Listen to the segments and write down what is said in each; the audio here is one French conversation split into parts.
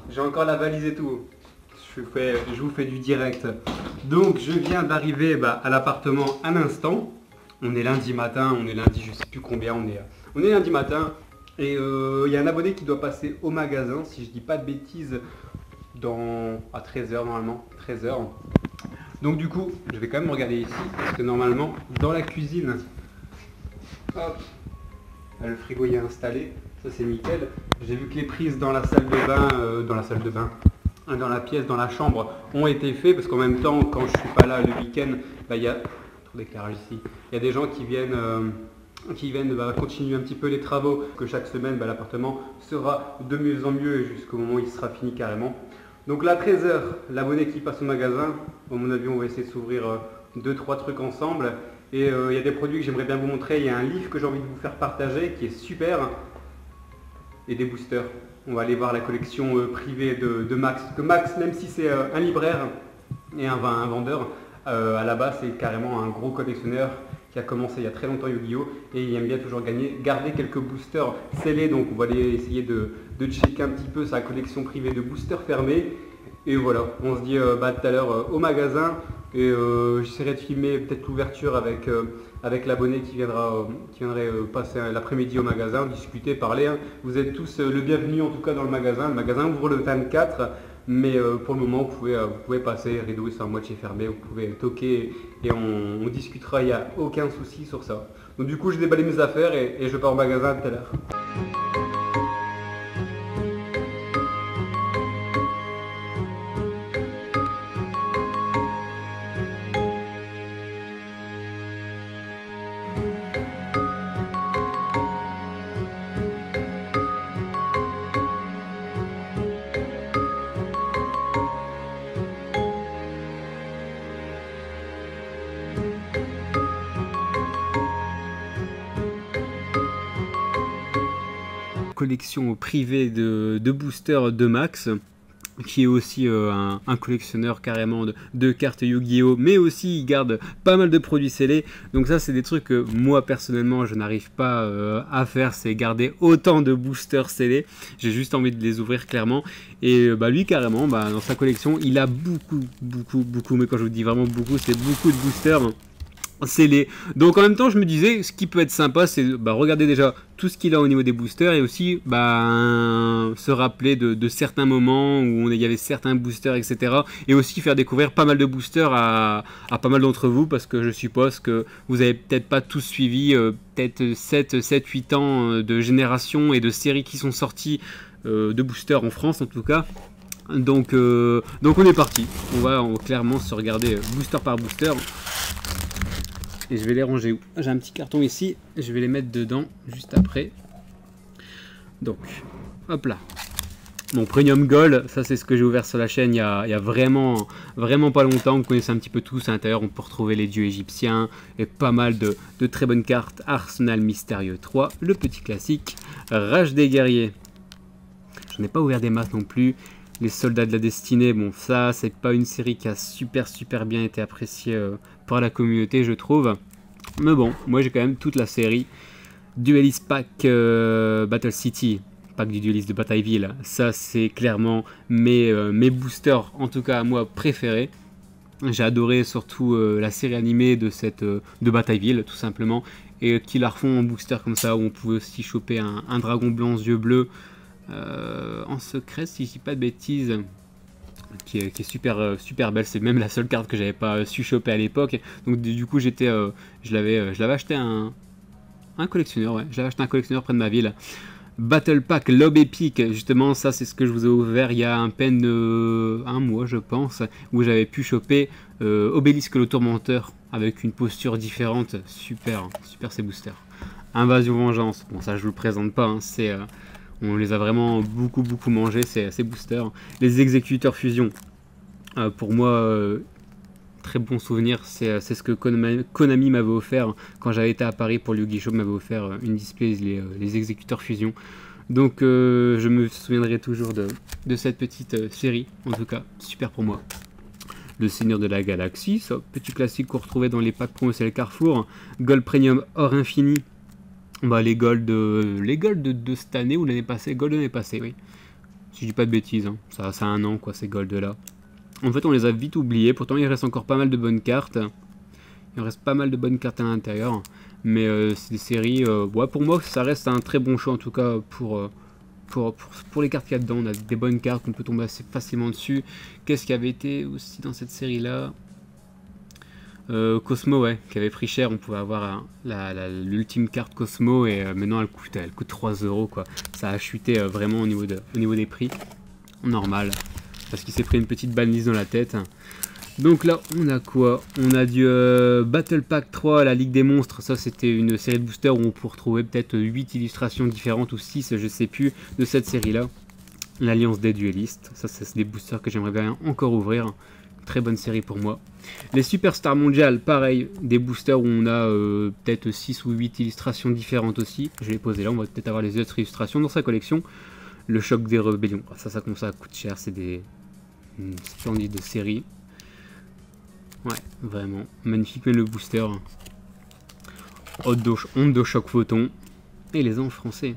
j'ai encore la valise et tout. Je vous fais du direct. Donc je viens d'arriver à l'appartement à l'instant. On est lundi matin, on est lundi je sais plus combien, on est lundi matin. Et il y a un abonné qui doit passer au magasin, si je dis pas de bêtises, à 13 h normalement, 13 h. Donc du coup, je vais quand même regarder ici, parce que normalement, dans la cuisine, hop, le frigo y est installé, ça c'est nickel. J'ai vu que les prises dans la salle de bain, dans la pièce, dans la chambre, ont été faites, parce qu'en même temps, quand je suis pas là le week-end, il y a trop d'éclairage ici. Il y a des gens qui viennent continuer un petit peu les travaux, que chaque semaine, l'appartement sera de mieux en mieux jusqu'au moment où il sera fini carrément. Donc là, 13 h, l'abonné qui passe au magasin, à mon avis, on va essayer de s'ouvrir 2-3 trucs ensemble. Et il y a des produits que j'aimerais bien vous montrer. Il y a un livre que j'ai envie de vous faire partager qui est super. Et des boosters. On va aller voir la collection privée de Max. Que Max, même si c'est un libraire et un vendeur, à la base c'est carrément un gros collectionneur qui a commencé il y a très longtemps Yu-Gi-Oh! Et il aime bien toujours garder quelques boosters scellés. Donc on va aller essayer de checker un petit peu sa collection privée de boosters fermés. Et voilà, on se dit tout à l'heure au magasin. Et j'essaierai de filmer peut-être l'ouverture avec l'abonné qui viendrait passer l'après-midi au magasin, discuter, parler. Hein. Vous êtes tous le bienvenu en tout cas dans le magasin. Le magasin ouvre le 24, mais pour le moment vous pouvez passer, rideau c'est à moitié fermé, vous pouvez toquer et on discutera, il n'y a aucun souci sur ça. Donc du coup j'ai déballé mes affaires et je pars au magasin tout à l'heure. Collection privée de boosters de Max, qui est aussi un collectionneur carrément de cartes Yu-Gi-Oh! Mais aussi il garde pas mal de produits scellés. Donc ça c'est des trucs que moi personnellement je n'arrive pas à faire, c'est garder autant de boosters scellés. J'ai juste envie de les ouvrir clairement. Et lui carrément, dans sa collection il a beaucoup, mais quand je vous dis vraiment beaucoup, c'est beaucoup de boosters scellés. Donc en même temps je me disais ce qui peut être sympa c'est regarder déjà tout ce qu'il a au niveau des boosters et aussi se rappeler de certains moments où il y avait certains boosters etc. Et aussi faire découvrir pas mal de boosters à pas mal d'entre vous, parce que je suppose que vous avez peut-être pas tous suivi peut-être 7-8 ans de générations et de séries qui sont sorties de boosters en France en tout cas. Donc on est parti, on va clairement se regarder booster par booster. Et je vais les ranger où? J'ai un petit carton ici, je vais les mettre dedans juste après. Donc, hop là. Mon Premium Gold, ça c'est ce que j'ai ouvert sur la chaîne il y a vraiment pas longtemps. Vous connaissez un petit peu tous, à l'intérieur on peut retrouver les dieux égyptiens et pas mal de très bonnes cartes. Arsenal Mystérieux 3, le petit classique, Rage des guerriers. Je n'ai pas ouvert des masses non plus. Les soldats de la destinée, bon ça c'est pas une série qui a super bien été appréciée par la communauté je trouve. Mais bon, moi j'ai quand même toute la série. Duelist Pack Battle City, pack du Duelist de Batailleville, ça c'est clairement mes boosters, en tout cas à moi préférés. J'ai adoré surtout la série animée de Batailleville tout simplement. Et qui la refont en booster comme ça, où on pouvait aussi choper un dragon blanc aux yeux bleus. En secret si je dis pas de bêtises, qui est super belle, c'est même la seule carte que j'avais pas su choper à l'époque. Donc du coup je l'avais acheté un collectionneur, ouais, je l'avais acheté un collectionneur près de ma ville. Battle Pack Lob Epic, justement ça c'est ce que je vous ai ouvert il y a à peine un mois je pense, où j'avais pu choper Obélisque le Tourmenteur avec une posture différente. Super ces boosters. Invasion Vengeance, bon ça je vous le présente pas, hein, on les a vraiment beaucoup mangés ces boosters. Les exécuteurs fusion, pour moi très bon souvenir, c'est ce que Konami m'avait offert quand j'avais été à Paris pour le Yu-Gi Show, m'avait offert une display, les exécuteurs fusion. Donc je me souviendrai toujours de cette petite série, en tout cas super pour moi. Le Seigneur de la Galaxie, ça, petit classique qu'on retrouvait dans les packs promotionnels Carrefour. Gold Premium Or Infini. Les Gold de cette année ou l'année passée, Gold de l'année passée, oui. Si je dis pas de bêtises, hein. Ça a 1 an quoi, ces gold là. En fait on les a vite oubliés, pourtant il reste encore pas mal de bonnes cartes. Il reste pas mal de bonnes cartes à l'intérieur. Mais c'est des séries, ouais, pour moi ça reste un très bon choix en tout cas pour les cartes qu'il y a dedans. On a des bonnes cartes, on peut tomber assez facilement dessus. Qu'est-ce qui avait été aussi dans cette série là? Cosmo, ouais, qui avait pris cher. On pouvait avoir l'ultime carte Cosmo et maintenant elle coûte 3 € quoi. Ça a chuté vraiment au niveau des prix. Normal, parce qu'il s'est pris une petite banlise dans la tête. Donc là, on a quoi? On a du Battle Pack 3, la Ligue des Monstres. Ça, c'était une série de boosters où on peut retrouver peut-être 8 illustrations différentes ou 6, je sais plus, de cette série-là. L'Alliance des Duellistes. Ça, c'est des boosters que j'aimerais bien encore ouvrir. Très bonne série pour moi. Les Superstars mondiales, pareil, des boosters où on a peut-être 6 ou 8 illustrations différentes aussi. Je vais les poser là, on va peut-être avoir les autres illustrations dans sa collection. Le Choc des Rébellions. Ça commence à coûter cher, c'est une splendide série. Ouais, vraiment. Magnifique, mais le booster. Onde de choc photon. Et les anges français.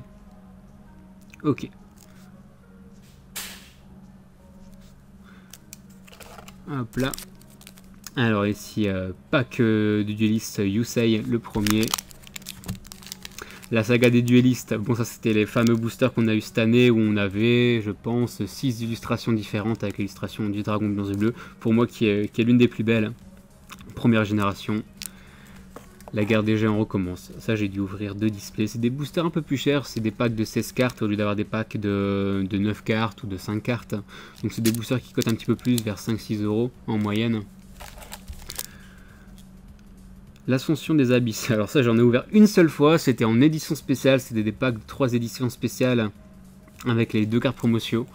Ok. Hop là. Alors ici, pack du dueliste Yusei, le premier. La saga des duellistes, bon ça c'était les fameux boosters qu'on a eu cette année où on avait, je pense, 6 illustrations différentes avec l'illustration du dragon blanc et bleu. Pour moi qui est l'une des plus belles. Première génération. La guerre des géants recommence. Ça j'ai dû ouvrir 2 displays. C'est des boosters un peu plus chers, c'est des packs de 16 cartes au lieu d'avoir des packs de 9 cartes ou de 5 cartes. Donc c'est des boosters qui coûtent un petit peu plus, vers 5-6 € en moyenne. L'Ascension des Abysses. Alors ça j'en ai ouvert une seule fois, c'était en édition spéciale, c'était des packs de 3 éditions spéciales avec les 2 cartes promotion.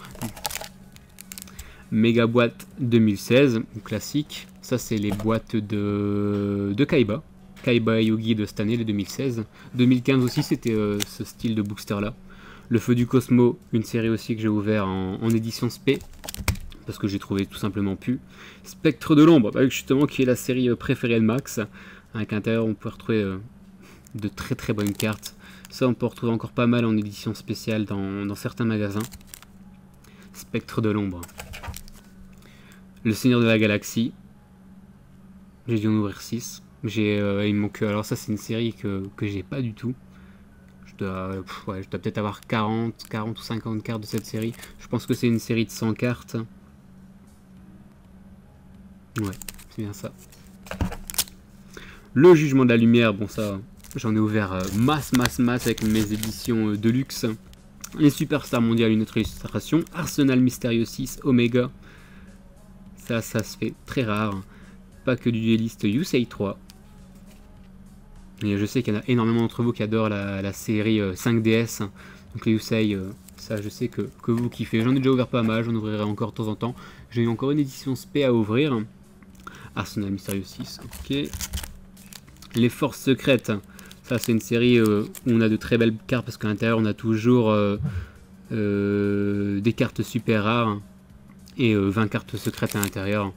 Méga boîte 2016, classique. Ça c'est les boîtes de Kaiba. Kaiba et Yugi de cette année, les 2016. 2015 aussi c'était ce style de booster là. Le Feu du Cosmo, une série aussi que j'ai ouvert en édition spé. Parce que j'ai trouvé tout simplement plus. Spectre de l'ombre, justement qui est la série préférée de Max. Avec à l'intérieur on peut retrouver de très bonnes cartes. Ça on peut retrouver encore pas mal en édition spéciale dans certains magasins. Spectre de l'ombre. Le Seigneur de la Galaxie. J'ai dû en ouvrir 6. Il me manque. Alors ça c'est une série que j'ai pas du tout. Je dois peut-être avoir 40 ou 50 cartes de cette série. Je pense que c'est une série de 100 cartes. Ouais, c'est bien ça. Le Jugement de la Lumière, bon ça, j'en ai ouvert masse avec mes éditions de luxe. Les Superstars mondiales, une autre illustration. Arsenal Mystérieux 6, Omega. Ça se fait très rare. Pas que du dueliste Yusei 3. Et je sais qu'il y en a énormément d'entre vous qui adorent la série 5DS. Donc les Yusei, ça je sais que vous kiffez. J'en ai déjà ouvert pas mal, j'en ouvrirai encore de temps en temps. J'ai eu encore une édition spé à ouvrir. Arsenal Mystérieux 6, ok. Les Forces Secrètes, ça c'est une série où on a de très belles cartes parce qu'à l'intérieur on a toujours des cartes super rares et 20 cartes secrètes à l'intérieur.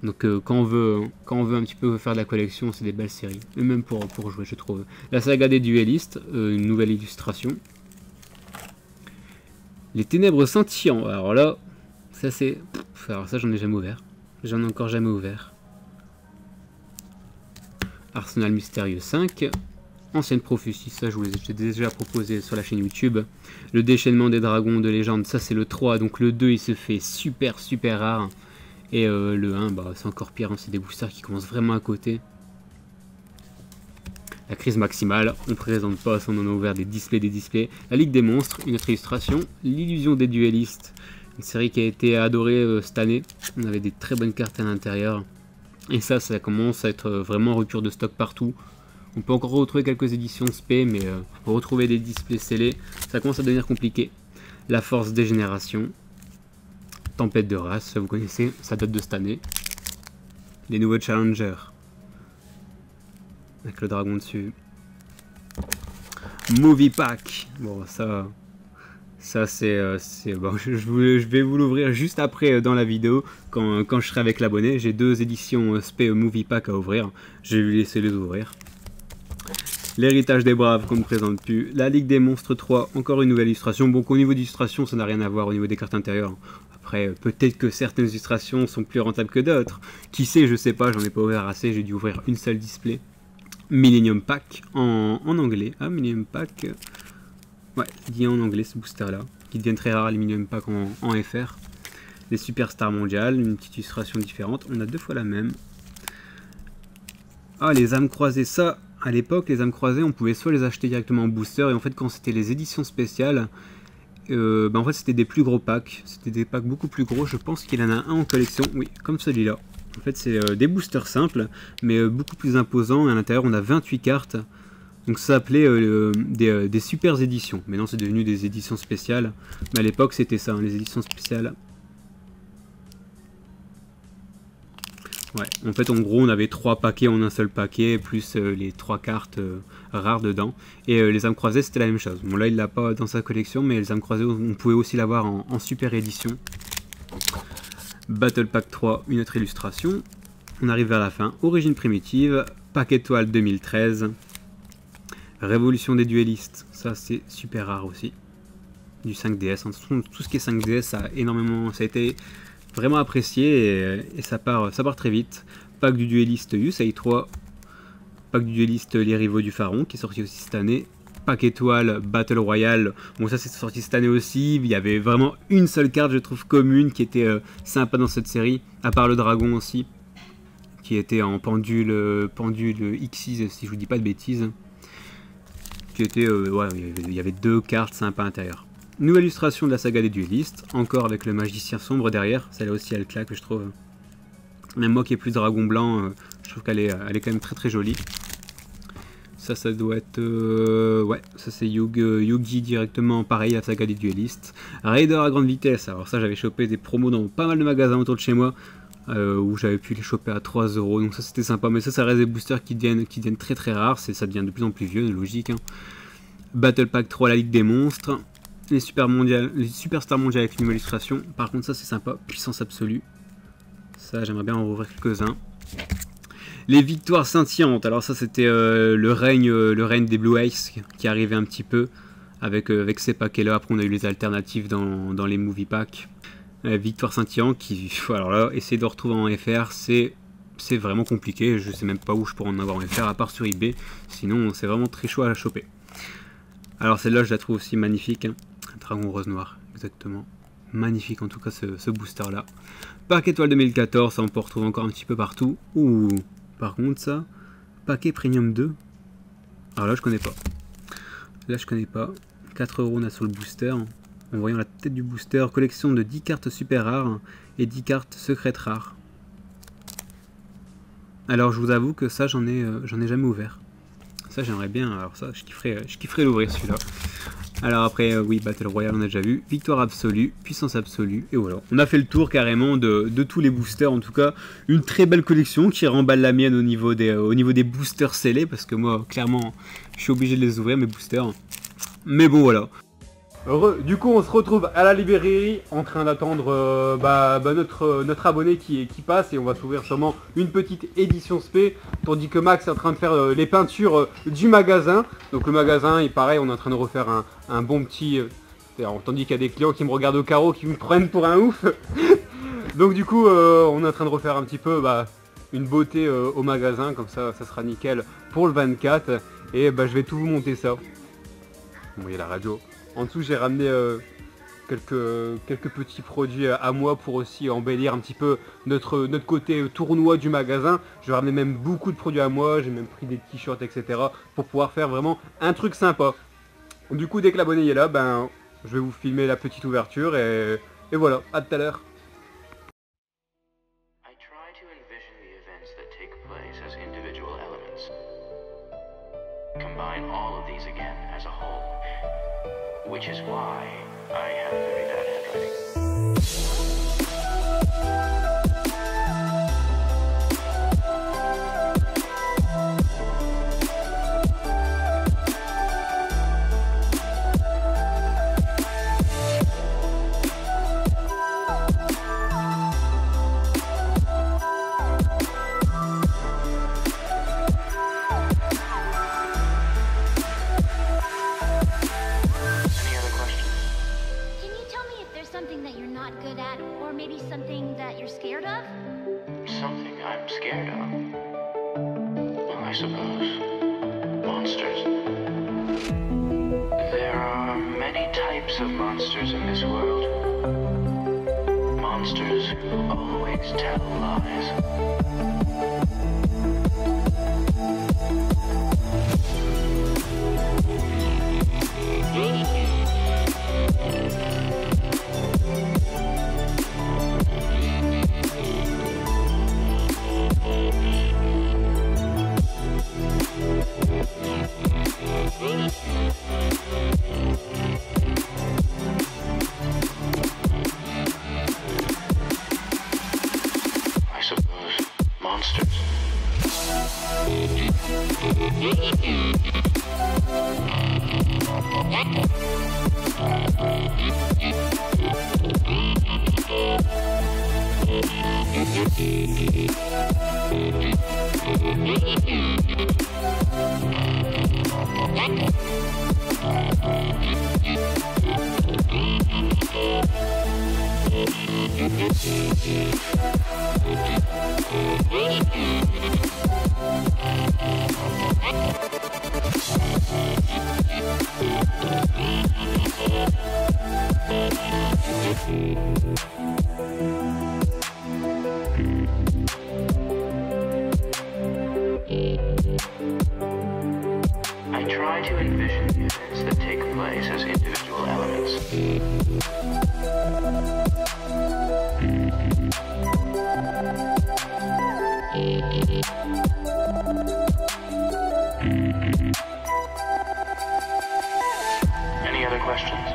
Donc quand on veut un petit peu faire de la collection, c'est des belles séries. Et même pour jouer, je trouve. La saga des duellistes, une nouvelle illustration. Les Ténèbres Scintillants, alors là, ça c'est... Alors ça j'en ai jamais ouvert. J'en ai encore jamais ouvert. Arsenal Mystérieux 5. Ancienne Prophétie, ça je vous l'ai déjà proposé sur la chaîne YouTube. Le Déchaînement des Dragons de Légende, ça c'est le 3. Donc le 2 il se fait super rare. Et le 1, bah, c'est encore pire, hein, c'est des boosters qui commencent vraiment à côté. La Crise Maximale, on ne présente pas, on en a ouvert des displays. La Ligue des Monstres, une autre illustration. L'Illusion des Duellistes, une série qui a été adorée cette année. On avait des très bonnes cartes à l'intérieur. Et ça commence à être vraiment en rupture de stock partout. On peut encore retrouver quelques éditions spé, mais pour retrouver des displays scellés, ça commence à devenir compliqué. La Force des Générations. Tempête de race, vous connaissez, ça date de cette année. Les nouveaux challengers. Avec le dragon dessus. Movie Pack. Bon, ça c'est... bon, je vais vous l'ouvrir juste après dans la vidéo, quand je serai avec l'abonné. J'ai 2 éditions spé Movie Pack à ouvrir. Je vais lui laisser les ouvrir. L'héritage des braves qu'on ne présente plus. La Ligue des monstres 3, encore une nouvelle illustration. Bon, au niveau d'illustration, ça n'a rien à voir au niveau des cartes intérieures. Après, peut-être que certaines illustrations sont plus rentables que d'autres. Qui sait, je sais pas, j'en ai pas ouvert assez, j'ai dû ouvrir une seule display. Millennium Pack en anglais. Ah, Millennium Pack. Ouais, dit en anglais ce booster là. Qui devient très rare les Millennium Pack en FR. Les superstars mondiales, une petite illustration différente. On a 2 fois la même. Ah, les âmes croisées, ça, à l'époque, les âmes croisées, on pouvait soit les acheter directement en booster, et en fait, quand c'était les éditions spéciales, en fait, c'était des plus gros packs. C'était des packs beaucoup plus gros. Je pense qu'il en a un en collection, oui, comme celui-là. En fait, c'est des boosters simples, mais beaucoup plus imposants. Et à l'intérieur, on a 28 cartes. Donc ça s'appelait des super éditions. Maintenant, c'est devenu des éditions spéciales. Mais à l'époque, c'était ça, hein, les éditions spéciales. Ouais, en fait, en gros, on avait 3 paquets en un seul paquet, plus les 3 cartes rares dedans. Et les âmes croisées, c'était la même chose. Bon, là, il l'a pas dans sa collection, mais les âmes croisées, on pouvait aussi l'avoir en super édition. Battle Pack 3, une autre illustration. On arrive vers la fin. Origine primitive, pack étoile 2013. Révolution des duellistes, ça c'est super rare aussi. Du 5DS, tout ce qui est 5DS, ça a été vraiment apprécié et ça part très vite. Pack du dueliste Yusei 3, pack du dueliste Les Rivaux du Pharaon qui est sorti aussi cette année. Pack étoile Battle Royale, bon ça c'est sorti cette année aussi. Il y avait vraiment une seule carte je trouve commune qui était sympa dans cette série, à part le dragon aussi, qui était en pendule X6 si je vous dis pas de bêtises. Qui était, ouais, il y avait 2 cartes sympas à l'intérieur. Nouvelle illustration de la saga des duellistes, encore avec le magicien sombre derrière, celle-là aussi elle claque je trouve. Même moi qui ai plus dragon blanc, je trouve qu'elle est quand même très très jolie. Ça doit être, ouais, ça c'est Yugi directement, pareil, la saga des duellistes. Raider à grande vitesse, alors ça j'avais chopé des promos dans pas mal de magasins autour de chez moi, où j'avais pu les choper à 3 €, donc ça c'était sympa, mais ça reste des boosters qui deviennent très très rares, ça devient de plus en plus vieux, logique. Hein. Battle Pack 3, la Ligue des monstres, les superstars mondiales avec une nouvelle illustration, par contre ça c'est sympa, puissance absolue, ça j'aimerais bien en rouvrir quelques-uns. Les victoires scintillantes, alors ça c'était le règne des Blue Ace qui arrivait un petit peu avec ces paquets là, après on a eu les alternatives dans les movie packs. Victoire scintillant qui, alors là, essayer de retrouver en FR, c'est vraiment compliqué. Je sais même pas où je pourrais en avoir en FR à part sur eBay. Sinon, c'est vraiment très chaud à la choper. Alors celle-là, je la trouve aussi magnifique. Hein. Dragon rose noir, exactement. Magnifique en tout cas ce booster-là. Pack étoile 2014, ça on peut retrouver encore un petit peu partout. Ouh, par contre ça, paquet premium 2. Alors là, je connais pas. Là, je connais pas. 4 € on a sur le booster. En voyant la tête du booster, collection de 10 cartes super rares et 10 cartes secrètes rares. Alors je vous avoue que ça j'en ai jamais ouvert. Ça j'aimerais bien, alors ça je kifferais l'ouvrir celui-là. Alors après oui, Battle Royale on a déjà vu, victoire absolue, puissance absolue, et voilà. On a fait le tour carrément de tous les boosters, en tout cas une très belle collection qui remballe la mienne au niveau des boosters scellés, parce que moi clairement je suis obligé de les ouvrir mes boosters. Mais bon voilà. Du coup on se retrouve à la librairie en train d'attendre notre abonné qui passe, et on va s'ouvrir sûrement une petite édition spé, tandis que Max est en train de faire les peintures du magasin. Donc le magasin il pareil, on est en train de refaire un bon petit... tandis qu'il y a des clients qui me regardent au carreau, qui me prennent pour un ouf. Donc du coup on est en train de refaire un petit peu une beauté au magasin, comme ça sera nickel pour le 24. Et je vais tout vous monter ça. Vous voyez la radio. En dessous j'ai ramené quelques petits produits à moi pour aussi embellir un petit peu notre côté tournoi du magasin. Je vais ramener même beaucoup de produits à moi, j'ai même pris des t-shirts etc. pour pouvoir faire vraiment un truc sympa. Du coup dès que l'abonné est là, je vais vous filmer la petite ouverture et voilà, à tout à l'heure. Which is why I have very bad handwriting. that, or maybe something that you're scared of? Something I'm scared of. Well, I suppose. Monsters. There are many types of monsters in this world. Monsters who always tell lies. I suppose. Monsters. I try to envision events that take place as individual elements. Any other questions?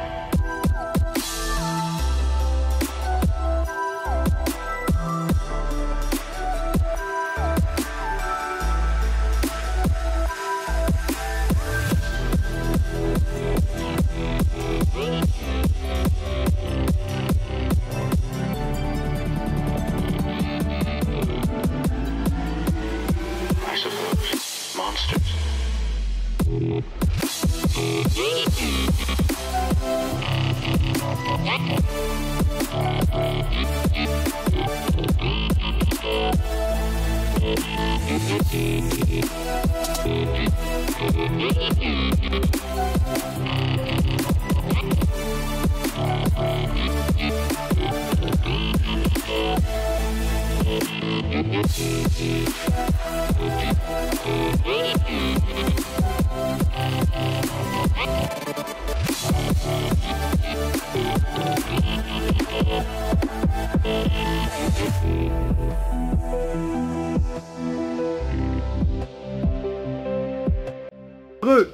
I suppose. Monsters.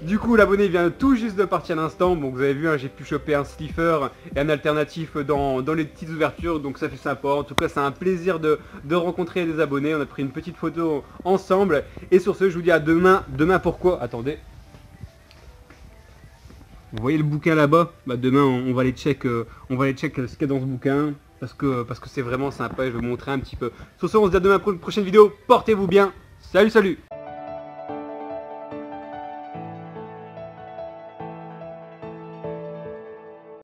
Du coup, l'abonné vient tout juste de partir à l'instant. Bon, vous avez vu, hein, j'ai pu choper un slipper et un alternatif dans les petites ouvertures, donc ça fait sympa. En tout cas, c'est un plaisir de rencontrer des abonnés. On a pris une petite photo ensemble. Et sur ce, je vous dis à demain. Demain, pourquoi? Attendez. Vous voyez le bouquin là-bas? Bah, demain, on va aller check, ce qu'il y a dans ce bouquin. Parce que c'est vraiment sympa et je vais vous montrer un petit peu. Sur ce, on se dit à demain pour une prochaine vidéo. Portez-vous bien. Salut, salut!